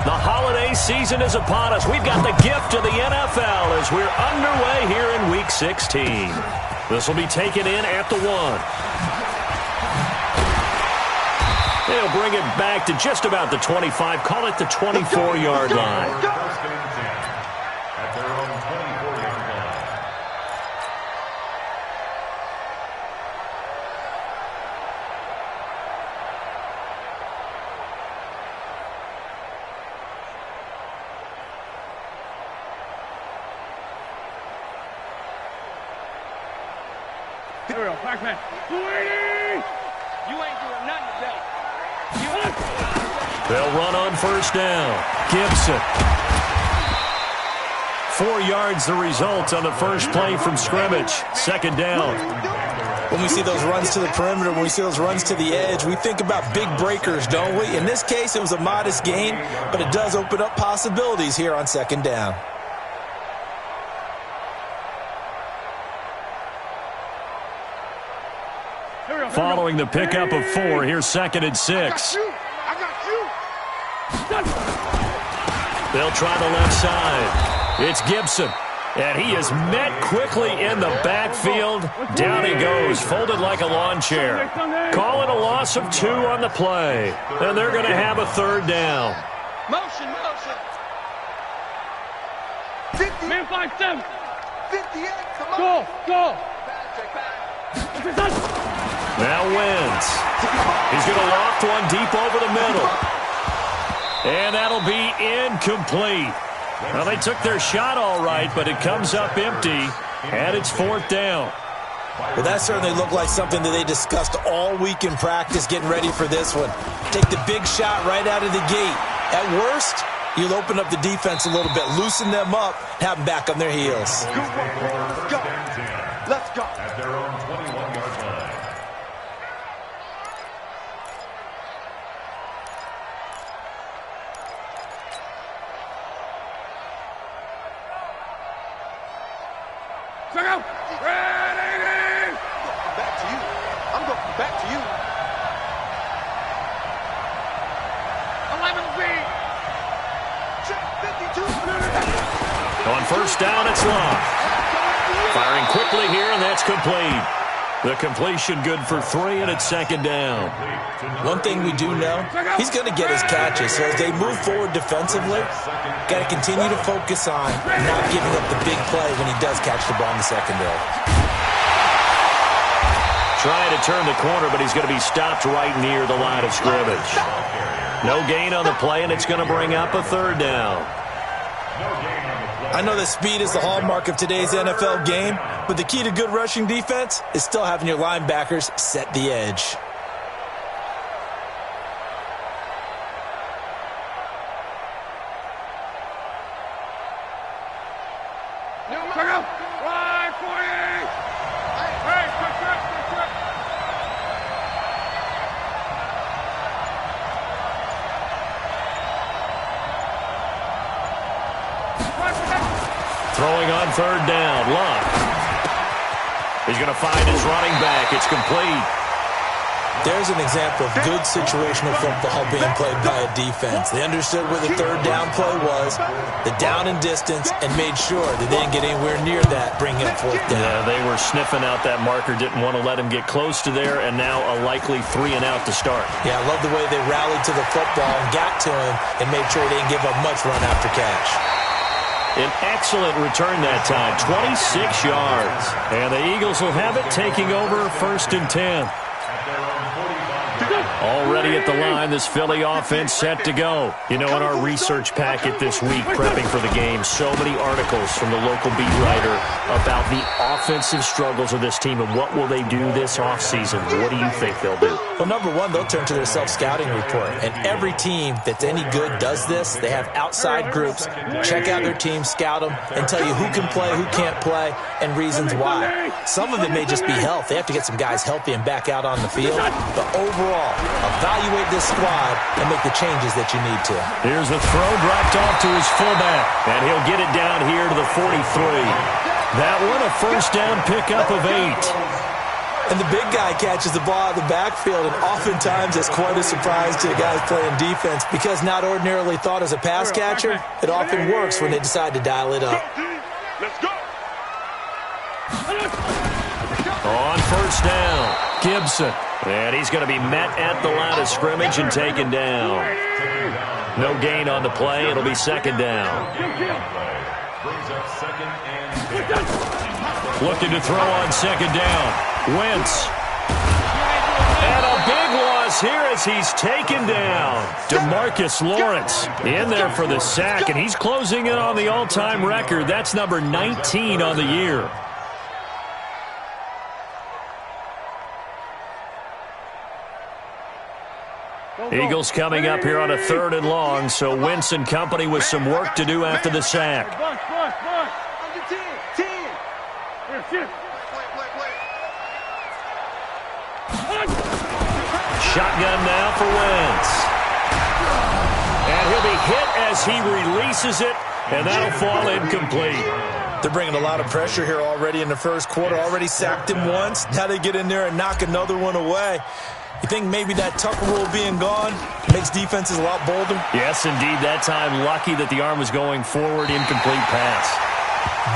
The holiday season is upon us. We've got the gift of the NFL as we're underway here in Week 16. This will be taken in at the 1. They'll bring it back to just about the 25. Call it the 24-yard line. Here we go, backman. 280! You ain't doing nothing today. They'll run on first down. Gibson. 4 yards the result on the first play from scrimmage. Second down. When we see those runs to the perimeter, when we see those runs to the edge, we think about big breakers, don't we? In this case, it was a modest gain, but it does open up possibilities here on second down. Following the pickup of 4, here's 2nd and 6. I got you. They'll try the left side. It's Gibson. And he is met quickly in the backfield. Down he goes, folded like a lawn chair. Calling a loss of 2 on the play. And they're going to have a 3rd down. Motion. 50. Man, 5-7. 58. Go. Now Wentz. He's going to loft one deep over the middle. And that'll be incomplete. Well, they took their shot all right, but it comes up empty, and it's 4th down. Well, that certainly looked like something that they discussed all week in practice getting ready for this one. Take the big shot right out of the gate. At worst, you'll open up the defense a little bit, loosen them up, have them back on their heels. Let's go. At their own 21-yard line. Check out. Ready. Back to you. I'm going back to you. 11 feet. Check 52. On first down, it's Love. Firing quickly here, and that's complete. The completion good for 3, and it's 2nd down. One thing we do know, he's going to get his catches. So as they move forward defensively, got to continue to focus on not giving up the big play when he does catch the ball in the secondary. Trying to turn the corner, but he's going to be stopped right near the line of scrimmage. No gain on the play, and it's going to bring up a 3rd down. I know that speed is the hallmark of today's NFL game, but the key to good rushing defense is still having your linebackers set the edge. Check out. Right, 40. Hey, quick. Throwing on 3rd down, Love. He's going to find his running back. It's complete. There's an example of good situational football being played by a defense. They understood where the 3rd down play was, the down and distance, and made sure that they didn't get anywhere near that, bringing up 4th down. Yeah, they were sniffing out that marker, didn't want to let him get close to there, and now a likely 3 and out to start. Yeah, I love the way they rallied to the football and got to him and made sure they didn't give up much run after catch. An excellent return that time, 26 yards. And the Eagles will have it, taking over 1st and 10. Already at the line, this Philly offense set to go. You know, in our research packet this week, prepping for the game, so many articles from the local beat writer about the offensive struggles of this team and what will they do this offseason. What do you think they'll do? Well, number one, they'll turn to their self-scouting report. And every team that's any good does this. They have outside groups, check out their team, scout them, and tell you who can play, who can't play, and reasons why. Some of it may just be health. They have to get some guys healthy and back out on the field. But overall, evaluate this squad and make the changes that you need to. Here's the throw dropped off to his fullback, and he'll get it down here to the 43. That one a first down pickup of 8. And the big guy catches the ball out of the backfield, and oftentimes it's quite a surprise to the guys playing defense because not ordinarily thought as a pass catcher, it often works when they decide to dial it up. Let's go. On first down, Gibson. And he's going to be met at the line of scrimmage and taken down. No gain on the play. It'll be second down. Brings up second and Looking to throw on second down. Wentz. And a big loss here as he's taken down. DeMarcus Lawrence in there for the sack, and he's closing in on the all-time record. That's number 19 on the year. Eagles coming up here on a 3rd and long, so Wentz and company with some work to do after the sack. Shotgun now for Wentz. And he'll be hit as he releases it, and that'll fall incomplete. They're bringing a lot of pressure here already in the first quarter. Already sacked him once. Now they get in there and knock another one away. You think maybe that Tucker rule being gone makes defenses a lot bolder? Yes, indeed. That time, lucky that the arm was going forward, incomplete pass.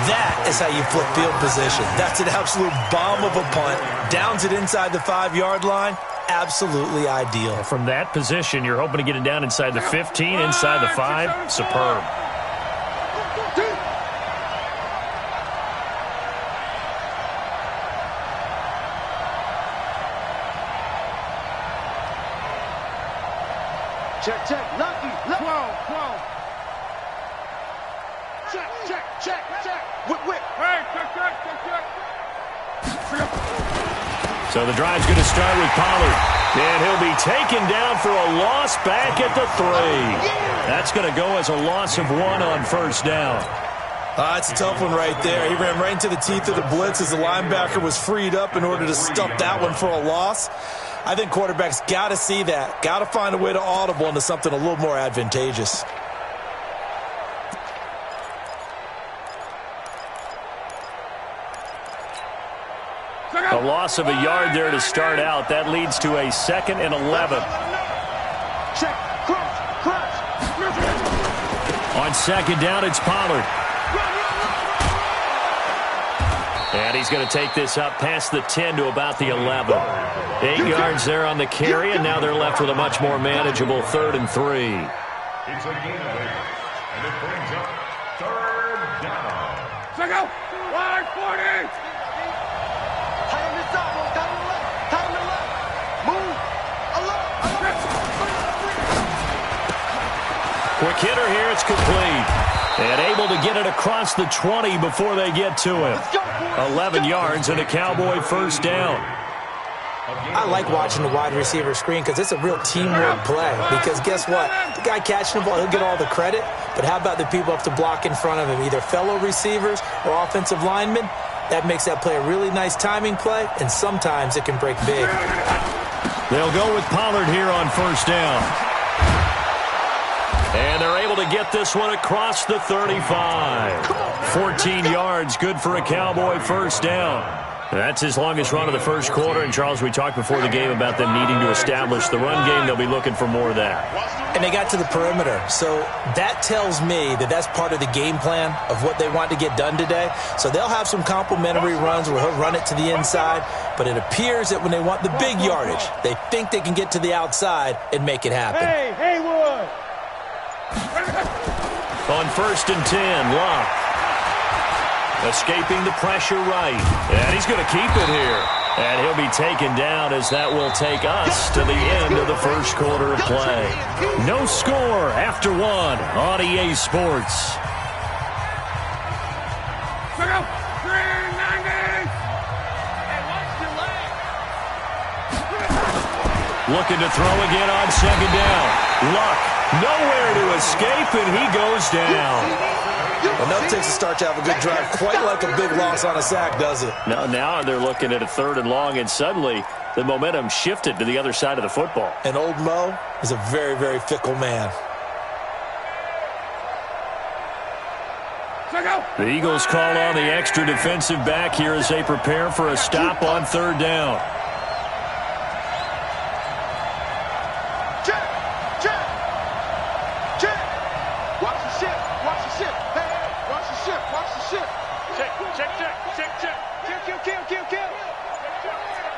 That is how you flip field position. That's an absolute bomb of a punt. Downs it inside the 5-yard line. Absolutely ideal. From that position, you're hoping to get it down inside the 15, inside the 5. Superb. Check, lucky. 12. Check. Whip. Hey, check. So the drive's going to start with Pollard. And he'll be taken down for a loss back at the 3. That's going to go as a loss of 1 on first down. It's a tough one right there. He ran right into the teeth of the blitz as the linebacker was freed up in order to stuff that one for a loss. I think quarterbacks got to see that. Got to find a way to audible into something a little more advantageous. A loss of a yard there to start out. That leads to a 2nd and 11. Check. Cross. On second down, it's Pollard. And he's going to take this up past the 10 to about the 11. 8 yards there on the carry, and now they're left with a much more manageable 3rd and 3. it's a gain of 8. And it brings up 3rd down. Check out. 140. Time to left. Move. Quick hitter here, it's complete. And able to get it across the 20 before they get to him. 11 yards and a Cowboy first down. I like watching the wide receiver screen because it's a real teamwork play. Because guess what? The guy catching the ball, he'll get all the credit. But how about the people up to block in front of him, either fellow receivers or offensive linemen? That makes that play a really nice timing play, and sometimes it can break big. They'll go with Pollard here on first down. And they're able to get this one across the 35. 14 yards, good for a Cowboy first down. That's his longest run of the first quarter. And, Charles, we talked before the game about them needing to establish the run game. They'll be looking for more of that. And they got to the perimeter. So that tells me that that's part of the game plan of what they want to get done today. So they'll have some complimentary runs where he'll run it to the inside. But it appears that when they want the big yardage, they think they can get to the outside and make it happen. Hey, Haywood. On first and 10, Locke. Escaping the pressure right. And he's going to keep it here. And he'll be taken down as that will take us to the end of the first quarter of play. No score after 1 on EA Sports. Looking to throw again on second down. Luck, nowhere to escape, and he goes down. Enough takes a start to have a good drive. Quite like a big loss on a sack, does it? Now they're looking at a 3rd and long, and suddenly the momentum shifted to the other side of the football. And old Mo is a very, very fickle man. The Eagles call on the extra defensive back here as they prepare for a stop on third down. Check. Watch the ship. Hey, watch the ship. Check. Kill.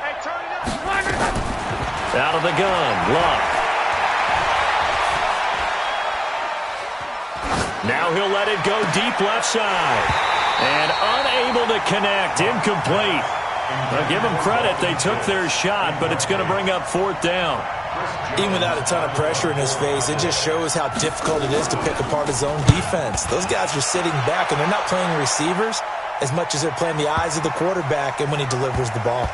Hey, turn it up. Out of the gun, Luck. Now he'll let it go deep left side. And unable to connect, incomplete. Now give them credit, they took their shot, but it's going to bring up fourth down. Even without a ton of pressure in his face, it just shows how difficult it is to pick apart his own defense. Those guys are sitting back, and they're not playing receivers as much as they're playing the eyes of the quarterback and when he delivers the ball.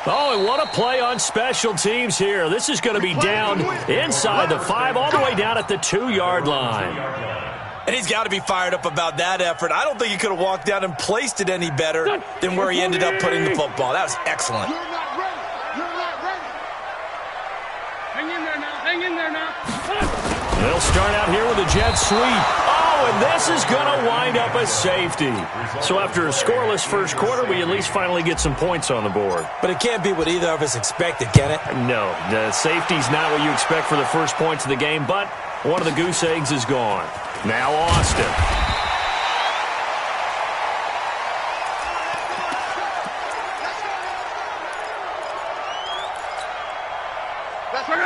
Oh, and what a play on special teams here. This is going to be down inside the 5, all the way down at the 2-yard line. And he's got to be fired up about that effort. I don't think he could have walked down and placed it any better than where he ended up putting the football. That was excellent. You're not ready. Hang in there now. They'll start out here with a jet sweep. Oh, and this is going to wind up a safety. So after a scoreless first quarter, we at least finally get some points on the board. But it can't be what either of us expected, can it? No, the safety's not what you expect for the first points of the game, but one of the goose eggs is gone. Now Austin.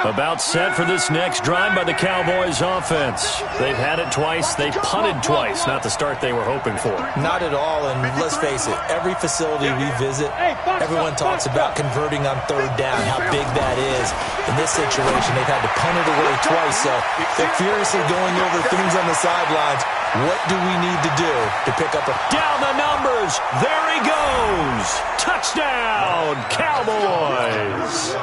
About set for this next drive by the Cowboys offense. They've had it twice. They've punted twice. Not the start they were hoping for. Not at all, and let's face it, every facility we visit, everyone talks about converting on third down, how big that is. In this situation, they've had to punt it away twice, so they're furiously going over things on the sidelines. What do we need to do to pick up a... Down the numbers. There he goes. Touchdown, Cowboys.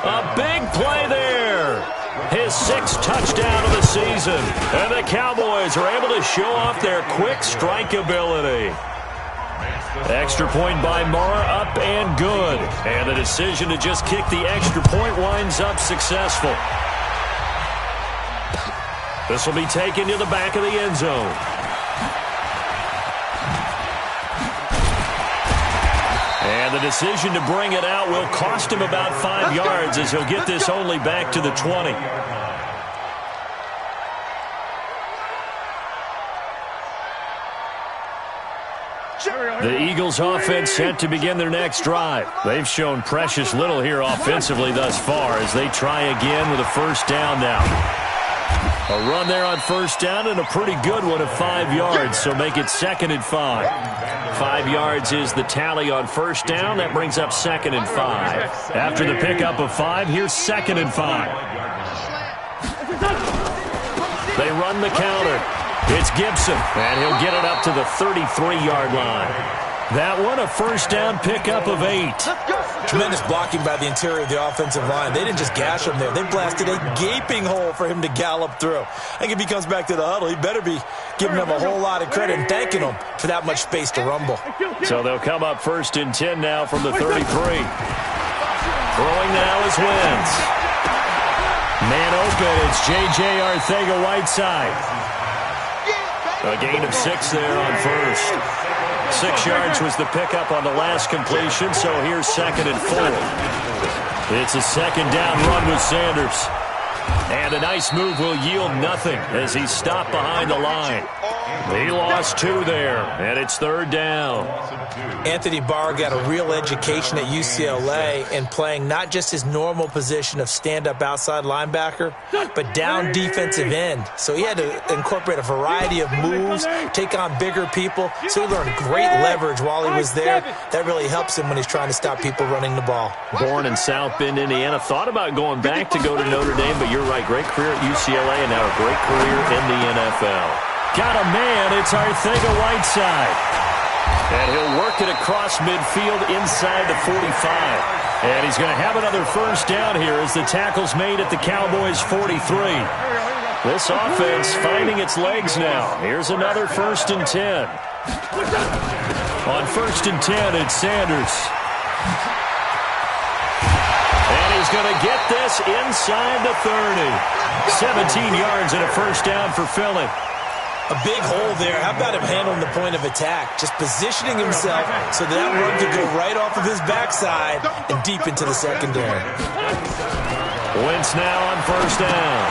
A big play there. His 6th touchdown of the season. And the Cowboys are able to show off their quick strike ability. Extra point by Mara, up and good. And the decision to just kick the extra point winds up successful. This will be taken to the back of the end zone. And the decision to bring it out will cost him about 5 yards as he'll get this only back to the 20. The Eagles offense set to begin their next drive. They've shown precious little here offensively thus far as they try again with a first down now. A run there on first down and a pretty good one of 5 yards, so make it 2nd and 5. 5 yards is the tally on first down. That brings up 2nd and 5. After the pickup of 5, here's 2nd and 5. They run the counter. It's Gibson, and he'll get it up to the 33-yard line. That one, a first down pickup of 8. Tremendous blocking by the interior of the offensive line. They didn't just gash him there. They blasted a gaping hole for him to gallop through. I think if he comes back to the huddle, he better be giving them a whole lot of credit and thanking them for that much space to rumble. So they'll come up 1st and 10 now from the 33. Throwing now is Wentz. Man open, it's J.J. Arcega-Whiteside. A gain of 6 there on first. 6 yards was the pickup on the last completion, so here's 2nd and 4. It's a 2nd down run with Sanders. And a nice move will yield nothing as he's stopped behind the line. He lost 2 there, and it's 3rd down. Anthony Barr got a real education at UCLA in playing not just his normal position of stand-up outside linebacker, but down defensive end. So he had to incorporate a variety of moves, take on bigger people. So he learned great leverage while he was there. That really helps him when he's trying to stop people running the ball. Born in South Bend, Indiana. Thought about going back to go to Notre Dame, but you're right. Great career at UCLA and now a great career in the NFL. Got a man. It's Arcega-Whiteside. And he'll work it across midfield inside the 45. And he's going to have another first down here as the tackle's made at the Cowboys' 43. This offense finding its legs now. Here's another 1st and 10. On 1st and 10, it's Sanders. And he's going to get this inside the 30. 17 yards and a first down for Philly. A big hole there. How about him handling the point of attack? Just positioning himself so that run could go right off of his backside and deep into the secondary. Wentz now on first down.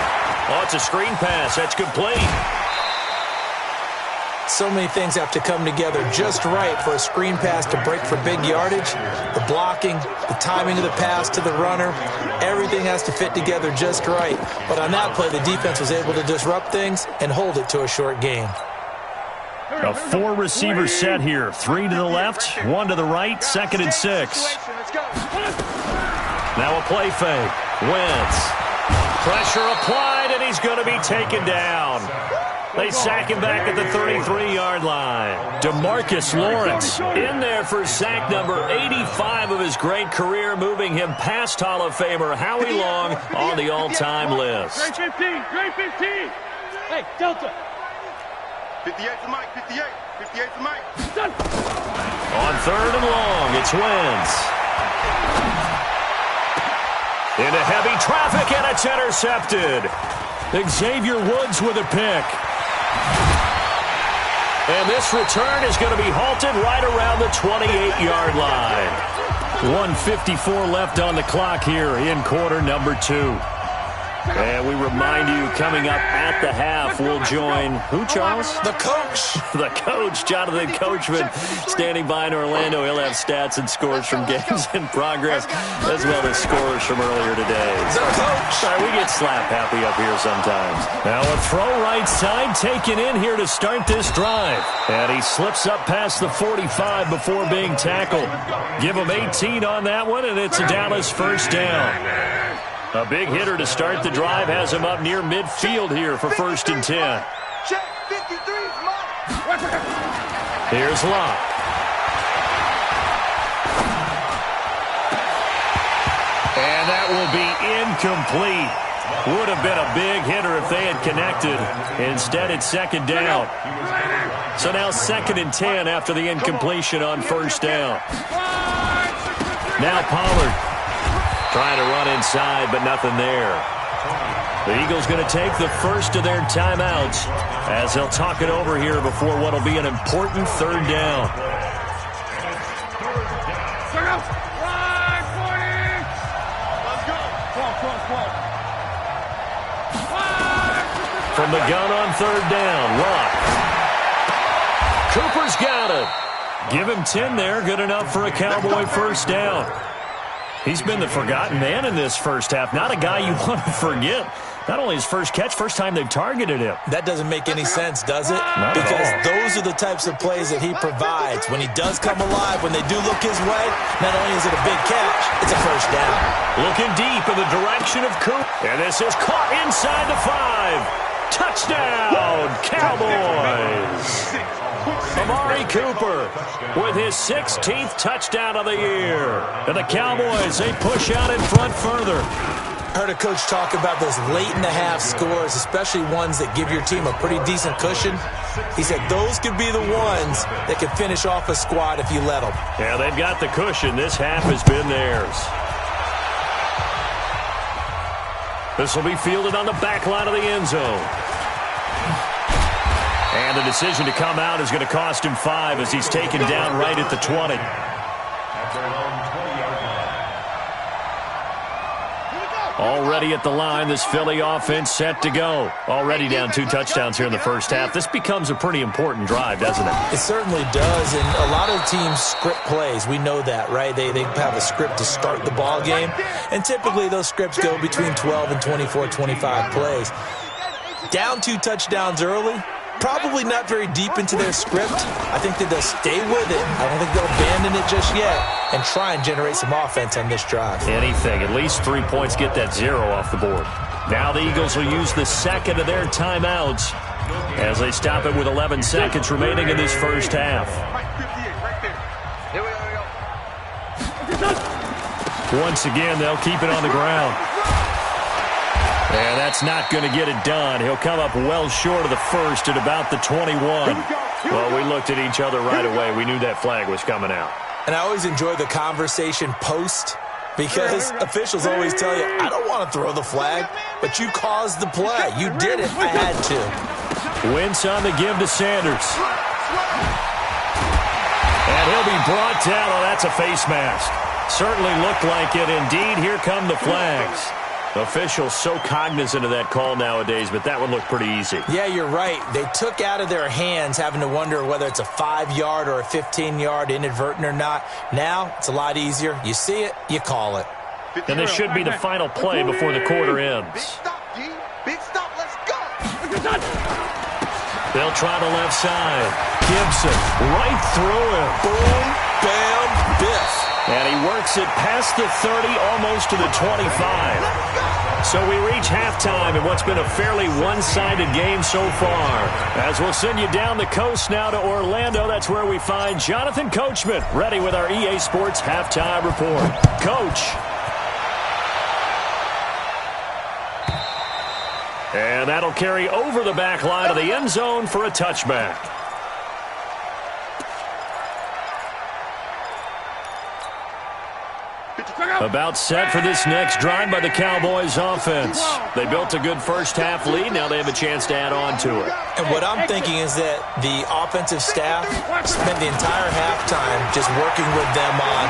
Oh, it's a screen pass. That's complete. So many things have to come together just right for a screen pass to break for big yardage. The blocking, the timing of the pass to the runner, everything has to fit together just right. But on that play, the defense was able to disrupt things and hold it to a short gain. A 4-receiver set here. 3 to the left, 1 to the right, 2nd and 6. Now a play fake. Wentz. Pressure applied, and he's going to be taken down. They sack him back at the 33-yard line. DeMarcus Lawrence in there for sack number 85 of his great career, moving him past Hall of Famer Howie Long on the all-time list. Great 15, great 15. Hey, Delta. 58 for Mike, 58. 58 for Mike. On 3rd and long, it's Wentz. Into heavy traffic, and it's intercepted. Xavier Woods with a pick. And this return is going to be halted right around the 28-yard line. 1:54 left on the clock here in quarter number 2. And we remind you, coming up at the half, we'll join who, Charles? The coach. The coach, Jonathan Coachman, standing by in Orlando. He'll have stats and scores from games in progress, as well as scores from earlier today. The coach. Sorry, we get slap happy up here sometimes. Now a throw right side taken in here to start this drive. And he slips up past the 45 before being tackled. Give him 18 on that one, and it's a Dallas first down. A big hitter to start the drive has him up near midfield here for 1st and 10. Check 53's Mike. Here's Locke. And that will be incomplete. Would have been a big hitter if they had connected. Instead, it's 2nd down. So now 2nd and 10 after the incompletion on 1st down. Now Pollard. Trying to run inside, but nothing there. The Eagles going to take the first of their timeouts as they'll talk it over here before what will be an important 3rd down. From the gun on 3rd down, Locke. Cooper's got it. Give him 10 there, good enough for a Cowboy first down. He's been the forgotten man in this first half. Not a guy you want to forget. Not only his first catch, first time they've targeted him. That doesn't make any sense, does it? Not because at all. those are the types of plays that he provides. When he does come alive, when they do look his way, not only is it a big catch, it's a first down. Looking deep in the direction of Cooper. And this is caught inside the 5. Touchdown, Cowboys. Amari Cooper with his 16th touchdown of the year. And the Cowboys, they push out in front further. Heard a coach talk about those late-in-the-half scores, especially ones that give your team a pretty decent cushion. He said those could be the ones that could finish off a squad if you let them. Yeah, they've got the cushion. This half has been theirs. This will be fielded on the back line of the end zone. And the decision to come out is going to cost him 5 as he's taken down right at the 20. Already at the line, this Philly offense set to go. Already down 2 touchdowns here in the first half. This becomes a pretty important drive, doesn't it? It certainly does, and a lot of teams script plays. We know that, right? They have a script to start the ball game, and typically those scripts go between 12 and 24, 25 plays. Down 2 touchdowns early, probably not very deep into their script. I think that they'll stay with it. I don't think they'll abandon it just yet and try and generate some offense on this drive. Anything. At least 3 points, get that 0 off the board. Now the Eagles will use the second of their timeouts as they stop it with 11 seconds remaining in this first half. Once again, they'll keep it on the ground. And that's not going to get it done. He'll come up well short of the first at about the 21. Well, we looked at each other right away. We knew that flag was coming out. And I always enjoy the conversation post because officials always tell you, I don't want to throw the flag, but you caused the play. You did it. I had to. Wentz on the give to Sanders. And he'll be brought down. Oh, that's a face mask. Certainly looked like it. Indeed, here come the flags. Officials so cognizant of that call nowadays, but that one looked pretty easy. Yeah, you're right. They took out of their hands having to wonder whether it's a 5-yard or a 15-yard inadvertent or not. Now, it's a lot easier. You see it, you call it. And this should be the final play before the quarter ends. Big stop, G. Big stop. Let's go. They'll try the left side. Gibson right through him. Boom, bam, biff. And he works it past the 30, almost to the 25. So we reach halftime in what's been a fairly one-sided game so far. As we'll send you down the coast now to Orlando, that's where we find Jonathan Coachman, ready with our EA Sports Halftime Report. Coach. And that'll carry over the back line of the end zone for a touchback. About set for this next drive by the Cowboys offense. They built a good first-half lead. Now they have a chance to add on to it. And what I'm thinking is that the offensive staff spent the entire halftime just working with them on,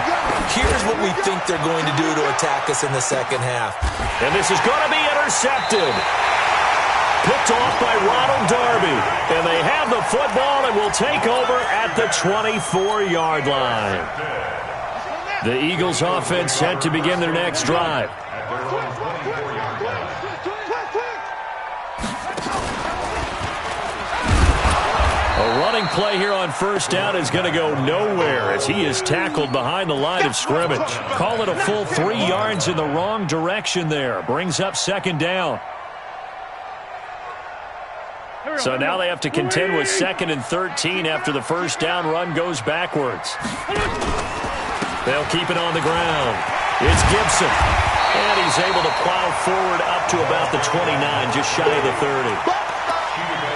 here's what we think they're going to do to attack us in the second half. And this is going to be intercepted. Picked off by Ronald Darby. And they have the football and will take over at the 24-yard line. The Eagles offense set to begin their next drive. A running play here on first down is going to go nowhere as he is tackled behind the line of scrimmage. Call it a full 3 yards in the wrong direction there. Brings up second down. So now they have to contend with 2nd and 13 after the first down run goes backwards. They'll keep it on the ground. It's Gibson. And he's able to plow forward up to about the 29, just shy of the 30.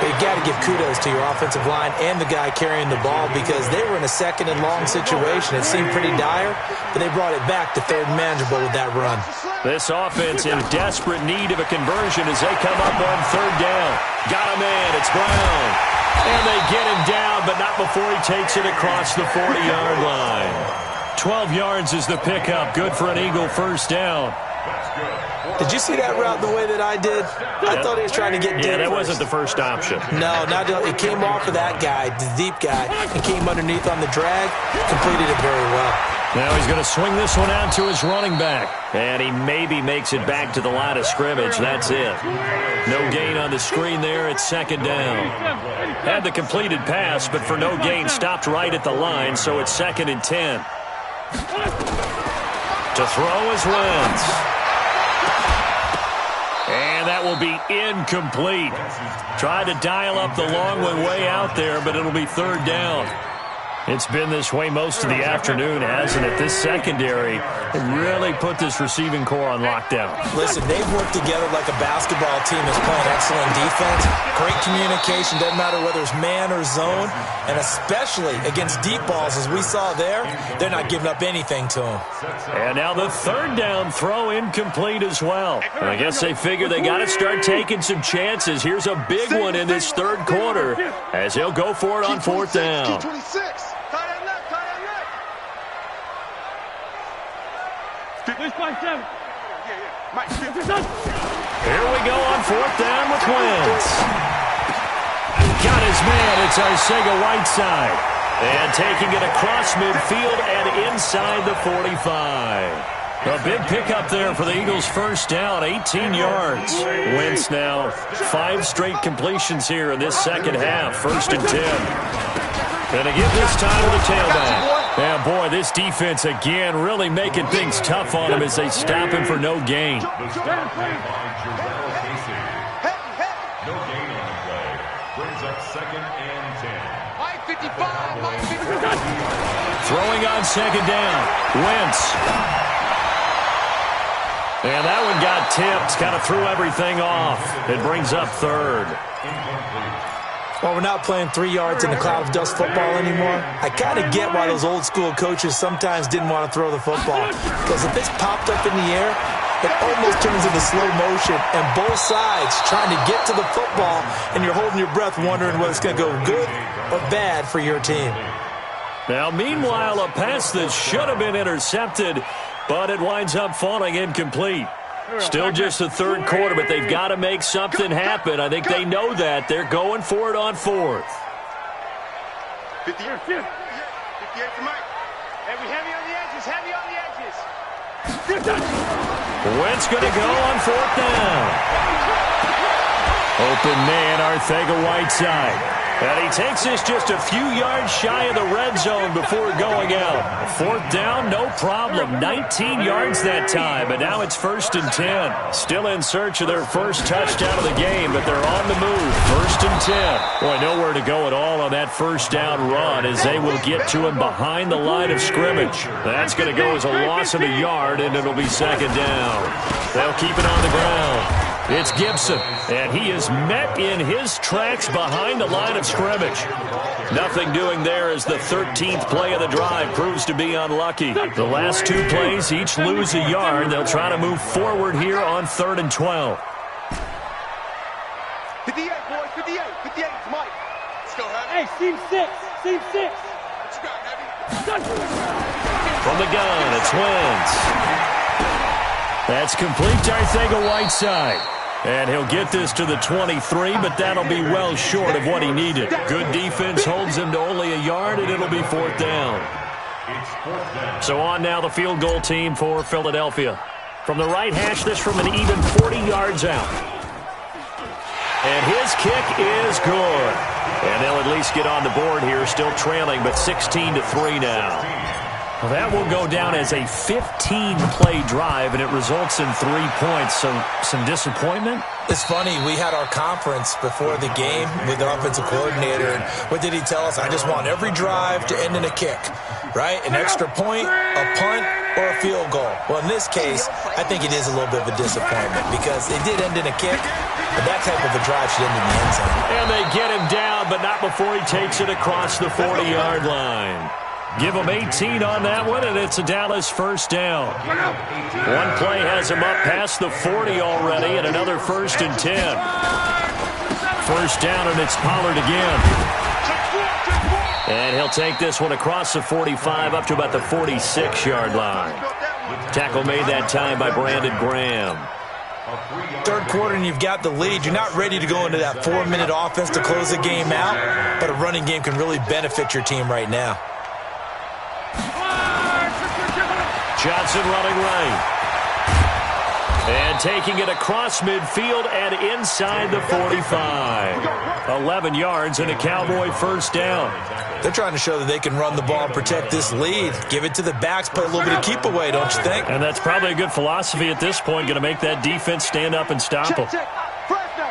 You got to give kudos to your offensive line and the guy carrying the ball because they were in a 2nd and long situation. It seemed pretty dire, but they brought it back to 3rd and manageable with that run. This offense in desperate need of a conversion as they come up on 3rd down. Got a man. It's Brown. And they get him down, but not before he takes it across the 40-yard line. 12 yards is the pickup. Good for an Eagle first down. Did you see that route the way that I did? I thought he was trying to get deep. Yeah, that wasn't the first option. No, it came off of that guy, the deep guy, and came underneath on the drag. Completed it very well. Now he's going to swing this one out to his running back. And he maybe makes it back to the line of scrimmage. That's it. No gain on the screen there. It's 2nd down. Had the completed pass, but for no gain, stopped right at the line, so it's 2nd and 10. To throw is Wentz. And that will be incomplete. Tried to dial up the long one way out there, but it'll be 3rd down. It's been this way most of the afternoon, hasn't it? This secondary really put this receiving core on lockdown. Listen, they've worked together like a basketball team that's playing excellent defense. Great communication, doesn't matter whether it's man or zone. And especially against deep balls, as we saw there, they're not giving up anything to them. And now the 3rd down throw incomplete as well. And I guess they figure they got to start taking some chances. Here's a big one in this 3rd quarter as he'll go for it on 4th down. Here we go on 4th down with Wentz. Got his man. It's Arcega-Whiteside. And taking it across midfield and inside the 45. A big pickup there for the Eagles' first down, 18 yards. Wentz now 5 straight completions here in this second half, 1st and 10. And to give this time to the tailback. Yeah, boy, this defense again really making things tough on him as they stop him for no gain. No gain on the play. Brings up 2nd and 10. Mike 55, Mike 55. Throwing on 2nd down. Wentz. And that one got tipped. Kind of threw everything off. It brings up 3rd. Well, we're not playing 3 yards in the cloud of dust football anymore. I kind of get why those old school coaches sometimes didn't want to throw the football. Because if it's popped up in the air, it almost turns into slow motion, and both sides trying to get to the football, and you're holding your breath wondering whether it's going to go good or bad for your team. Now, meanwhile, a pass that should have been intercepted, but it winds up falling incomplete. Still just the third quarter, but they've got to make something happen. I think they know that. They're going for it on fourth. 58 to Mike. Heavy on the edges, heavy on the edges. Wentz going to go on fourth down. Open man, Arcega-Whiteside. And he takes this just a few yards shy of the red zone before going out. Fourth down, no problem. 19 yards that time, but now it's 1st and 10. Still in search of their first touchdown of the game, but they're on the move. 1st and 10. Boy, nowhere to go at all on that first down run as they will get to him behind the line of scrimmage. That's going to go as a loss of a yard, and it'll be 2nd down. They'll keep it on the ground. It's Gibson, and he is met in his tracks behind the line of scrimmage. Nothing doing there as the 13th play of the drive proves to be unlucky. The last 2 plays each lose a yard. They'll try to move forward here on 3rd and 12. 58, boys, 58. 58 to Mike. Let's go, Heavy. Hey, seam 6. Seam 6. What you got, Heavy? From the gun, it's Wentz. That's complete to Arcega-Whiteside. And he'll get this to the 23, but that'll be well short of what he needed. Good defense holds him to only a yard, and it'll be 4th down. So on now the field goal team for Philadelphia. From the right hash, this from an even 40 yards out. And his kick is good. And they'll at least get on the board here, still trailing, but 16-3 now. Well, that will go down as a 15-play drive, and it results in 3 points. So some disappointment? It's funny, we had our conference before the game with the offensive coordinator, and what did he tell us? I just want every drive to end in a kick, right? An extra point, a punt, or a field goal. Well, in this case, I think it is a little bit of a disappointment because it did end in a kick, but that type of a drive should end in the end zone. And they get him down, but not before he takes it across the 40-yard line. Give him 18 on that one, and it's a Dallas 1st down. One play has him up past the 40 already, and another 1st and 10. 1st down, and it's Pollard again. And he'll take this one across the 45 up to about the 46-yard line. Tackle made that time by Brandon Graham. Third quarter and you've got the lead. You're not ready to go into that 4-minute offense to close the game out, but a running game can really benefit your team right now. Johnson running right. And taking it across midfield and inside the 45. 11 yards and a Cowboy 1st down. They're trying to show that they can run the ball and protect this lead. Give it to the backs, play a little bit of keep away, don't you think? And that's probably a good philosophy at this point, going to make that defense stand up and stop them. Fresno.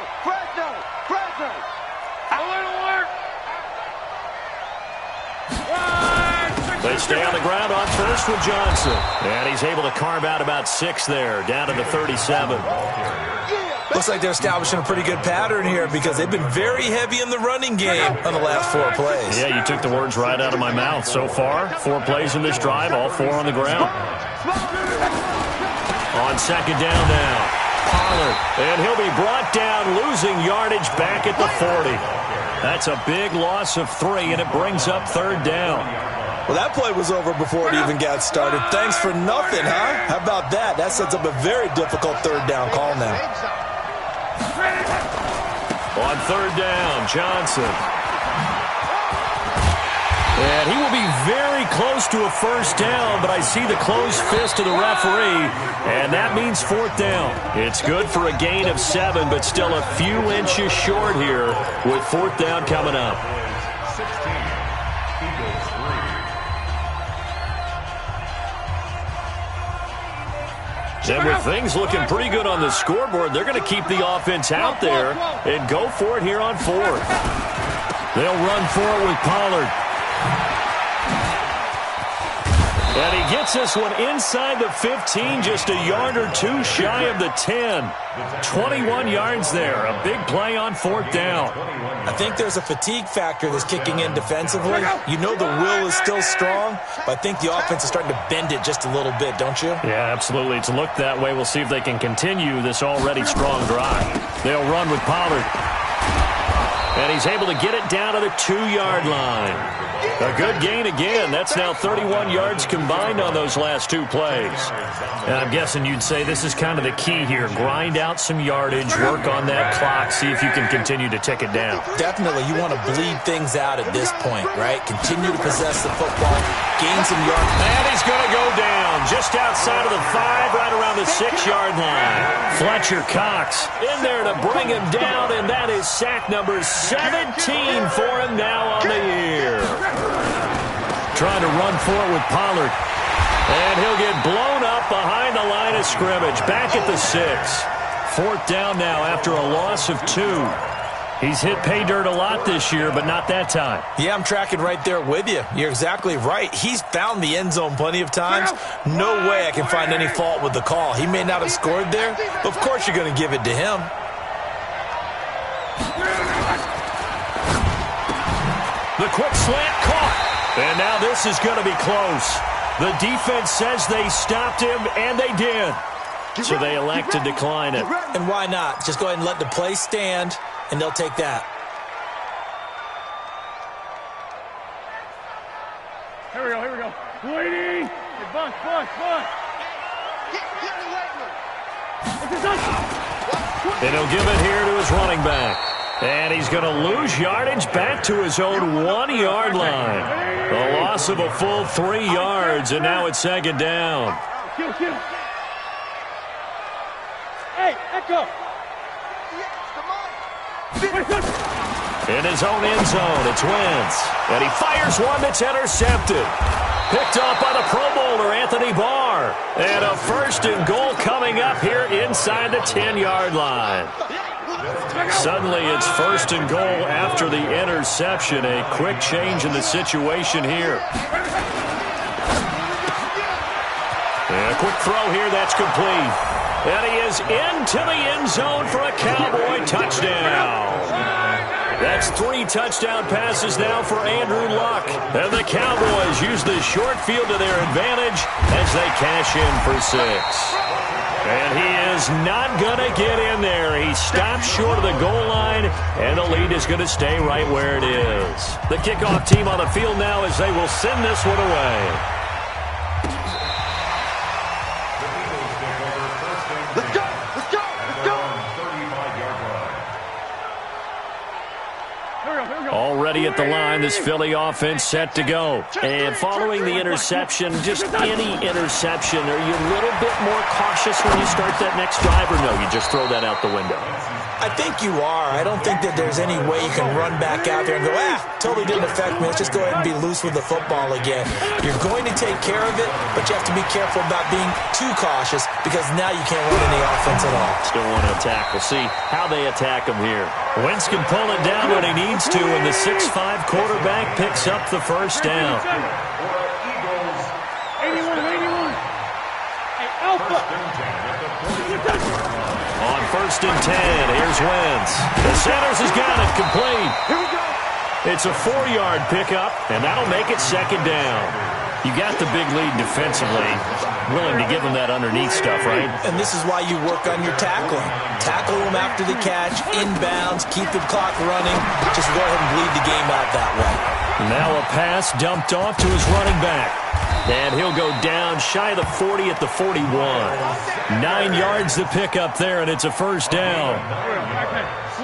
They stay on the ground on first with Johnson. And he's able to carve out about 6 there, down to the 37. Looks like they're establishing a pretty good pattern here because they've been very heavy in the running game on the last 4 plays. Yeah, you took the words right out of my mouth. So far, 4 plays in this drive, all 4 on the ground. On 2nd down now, Pollard. And he'll be brought down, losing yardage back at the 40. That's a big loss of 3, and it brings up 3rd down. Well, that play was over before it even got started. Thanks for nothing, huh? How about that? That sets up a very difficult 3rd down call now. On 3rd down, Johnson. And he will be very close to a 1st down, but I see the closed fist of the referee, and that means 4th down. It's good for a gain of 7, but still a few inches short here with 4th down coming up. 16, Eagles 3. And with things looking pretty good on the scoreboard, they're going to keep the offense out there and go for it here on 4th. They'll run for it with Pollard. And he gets this one inside the 15, just a yard or two shy of the 10. 21 yards there. A big play on 4th down. I think there's a fatigue factor that's kicking in defensively. You know the will is still strong, but I think the offense is starting to bend it just a little bit, don't you? Yeah, absolutely. It's looked that way. We'll see if they can continue this already strong drive. They'll run with Pollard. And he's able to get it down to the 2-yard line. A good gain again. That's now 31 yards combined on those last 2 plays. And I'm guessing you'd say this is kind of the key here. Grind out some yardage, work on that clock, see if you can continue to tick it down. Definitely. You want to bleed things out at this point, right? Continue to possess the football, gain some yards. And he's going to go down just outside of the 5, right around the 6-yard line. Fletcher Cox in there to bring him down, and that is sack number 17 for him now on the year. Trying to run for it with Pollard. And he'll get blown up behind the line of scrimmage. Back at the 6. 4th down now after a loss of 2. He's hit pay dirt a lot this year, but not that time. Yeah, I'm tracking right there with you. You're exactly right. He's found the end zone plenty of times. No way I can find any fault with the call. He may not have scored there, but of course you're going to give it to him. The quick slant caught. And now this is going to be close. The defense says they stopped him, and they did. So they elect to decline it. And why not? Just go ahead and let the play stand, and they'll take that. Here we go. Waiting. Hey, Buck. And he'll give it here to his running back. And he's going to lose yardage back to his own 1-yard line. A loss of a full 3 yards, and now it's 2nd down. Kill. Hey, Echo. In his own end zone, it's Wentz. And he fires one that's intercepted. Picked off by the Pro Bowler, Anthony Barr. And a 1st and goal coming up here inside the 10-yard line. Suddenly it's 1st and goal after the interception. A quick change in the situation here. And a quick throw here, that's complete. And he is into the end zone for a Cowboy touchdown. That's 3 touchdown passes now for Andrew Luck. And the Cowboys use the short field to their advantage as they cash in for 6. And he is not going to get in there. He stops short of the goal line, and the lead is going to stay right where it is. The kickoff team on the field now as they will send this one away. Let's go. Already at the line, this Philly offense set to go. And following the interception, just any interception, are you a little bit more cautious when you start that next drive, or no, you just throw that out the window? I think you are. I don't think that there's any way you can run back out there and go, totally didn't affect me. Let's just go ahead and be loose with the football again. You're going to take care of it, but you have to be careful about being too cautious because now you can't run any offense at all. Still want to attack. We'll see how they attack him here. Wentz can pull it down when he needs to, and the 6'5" quarterback picks up the 1st down. 81. Hey, Alpha. On 1st and 10, here's Wentz. The Centers has got it complete. Here we go. It's a 4-yard pickup, and that'll make it 2nd down. You got the big lead defensively. Willing to give them that underneath stuff, right? And this is why you work on your tackling. Tackle them after the catch, inbounds, keep the clock running. Just go ahead and bleed the game out that way. Now a pass dumped off to his running back. And he'll go down shy of the 40 at the 41. 9 yards to pick up there, and it's a 1st down. That's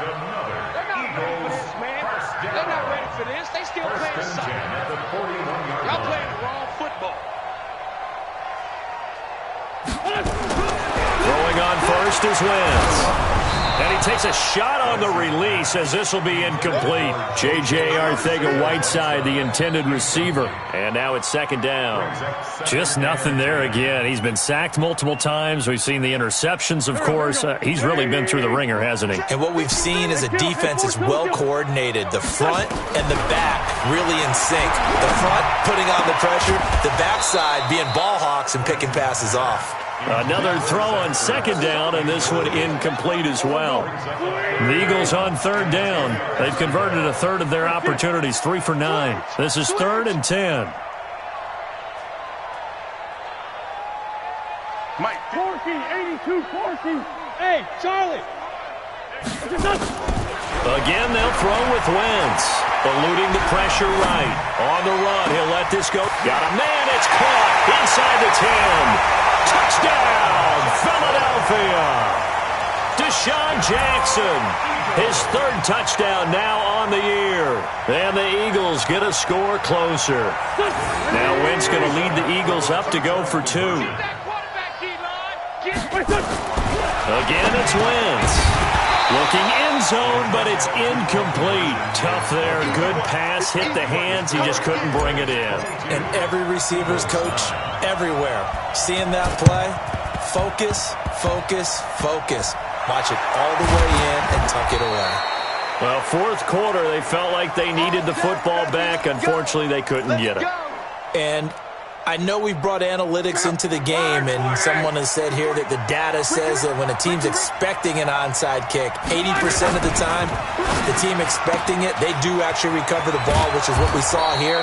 another Eagles first down. They're not ready for this. They still playing soccer. At the 41-yard Y'all line. playing the wrong football. Throwing on 1st is Wentz. And he takes a shot on the release as this will be incomplete. J.J. Arcega-Whiteside, the intended receiver. And now it's second down. Just nothing there again. He's been sacked multiple times. We've seen the interceptions, of course. He's really been through the ringer, hasn't he? And what we've seen is a defense that's well coordinated. The front and the back really in sync. The front putting on the pressure, the backside being ball hawks and picking passes off. Another throw on second down, and this one incomplete as well. The Eagles on third down. They've converted a third of their opportunities, 3 for 9. This is 3rd and 10. Mike. Corky, 82, Corky. Hey, Charlie. Again, they'll throw with Wentz. Eluding the pressure right. On the run, he'll let this go. Got a man, it's caught inside the 10. Touchdown, Philadelphia. Deshaun Jackson, his 3rd touchdown now on the year. And the Eagles get a score closer. Now Wentz going to lead the Eagles up to go for 2. Again, it's Wentz. Looking end zone, but it's incomplete. Tough there. Good pass. Hit the hands. He just couldn't bring it in. And every receiver's coach everywhere. Seeing that play, focus, focus, focus. Watch it all the way in and tuck it away. Well, 4th quarter, they felt like they needed the football back. Unfortunately, they couldn't get it. And I know we've brought analytics into the game, and someone has said here that the data says that when a team's expecting an onside kick, 80% of the time, the team expecting it, they do actually recover the ball, which is what we saw here.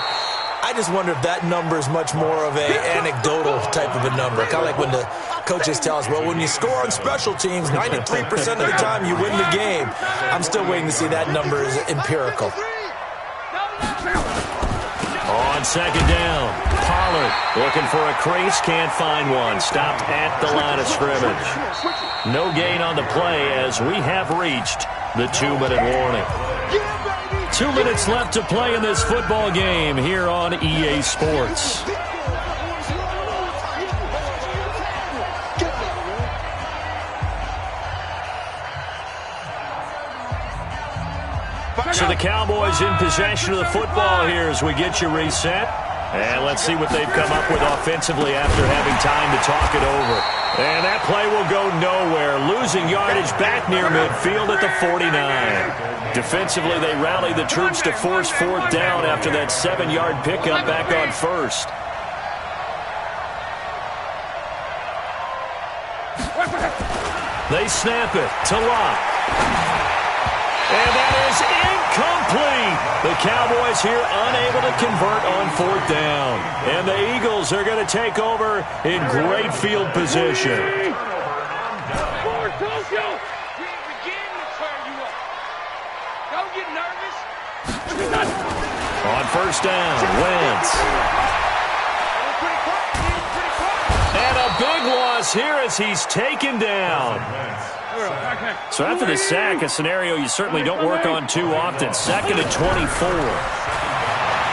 I just wonder if that number is much more of an anecdotal type of a number. Kind of like when the coaches tell us, well, when you score on special teams, 93% of the time you win the game. I'm still waiting to see that number is empirical. On second down, Pollard looking for a crease, can't find one. Stopped at the line of scrimmage. No gain on the play as we have reached the 2-minute warning. 2 minutes left to play in this football game here on EA Sports. So the Cowboys in possession of the football here as we get you reset. And let's see what they've come up with offensively after having time to talk it over. And that play will go nowhere. Losing yardage back near midfield at the 49. Defensively, they rally the troops to force 4th down after that 7-yard pickup back on 1st. They snap it to Locke. And that is incomplete. The Cowboys here unable to convert on 4th down. And the Eagles are going to take over in great field position. On 1st down, Wentz. And a big loss here as he's taken down. So after the sack, a scenario you certainly don't work on too often. 2nd and 24.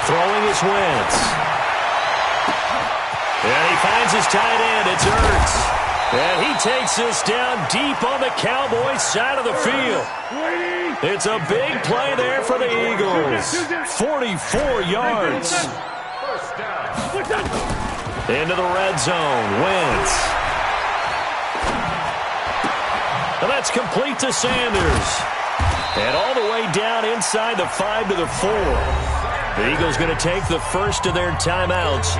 Throwing is Wentz. And he finds his tight end. It's Ertz. And he takes this down deep on the Cowboys side of the field. It's a big play there for the Eagles. 44 yards. Into the red zone. Wentz. And that's complete to Sanders. And all the way down inside the 5 to the 4. The Eagles going to take the first of their timeouts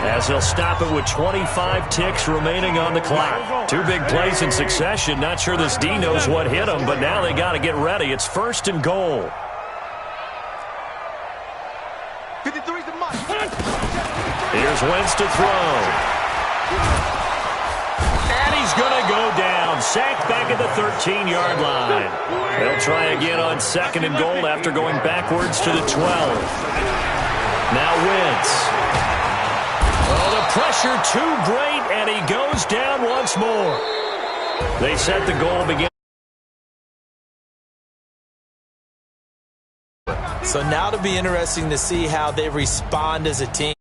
as they'll stop it with 25 ticks remaining on the clock. 2 big plays in succession. Not sure this D knows what hit them, but now they got to get ready. It's 1st and goal. 53's the mark. Here's Wentz to throw. And he's going to go down. Sacked back at the 13-yard line. They'll try again on 2nd and goal after going backwards to the 12. Now Wentz. Oh, the pressure too great, and he goes down once more. They set the goal begin. So now it'll be interesting to see how they respond as a team.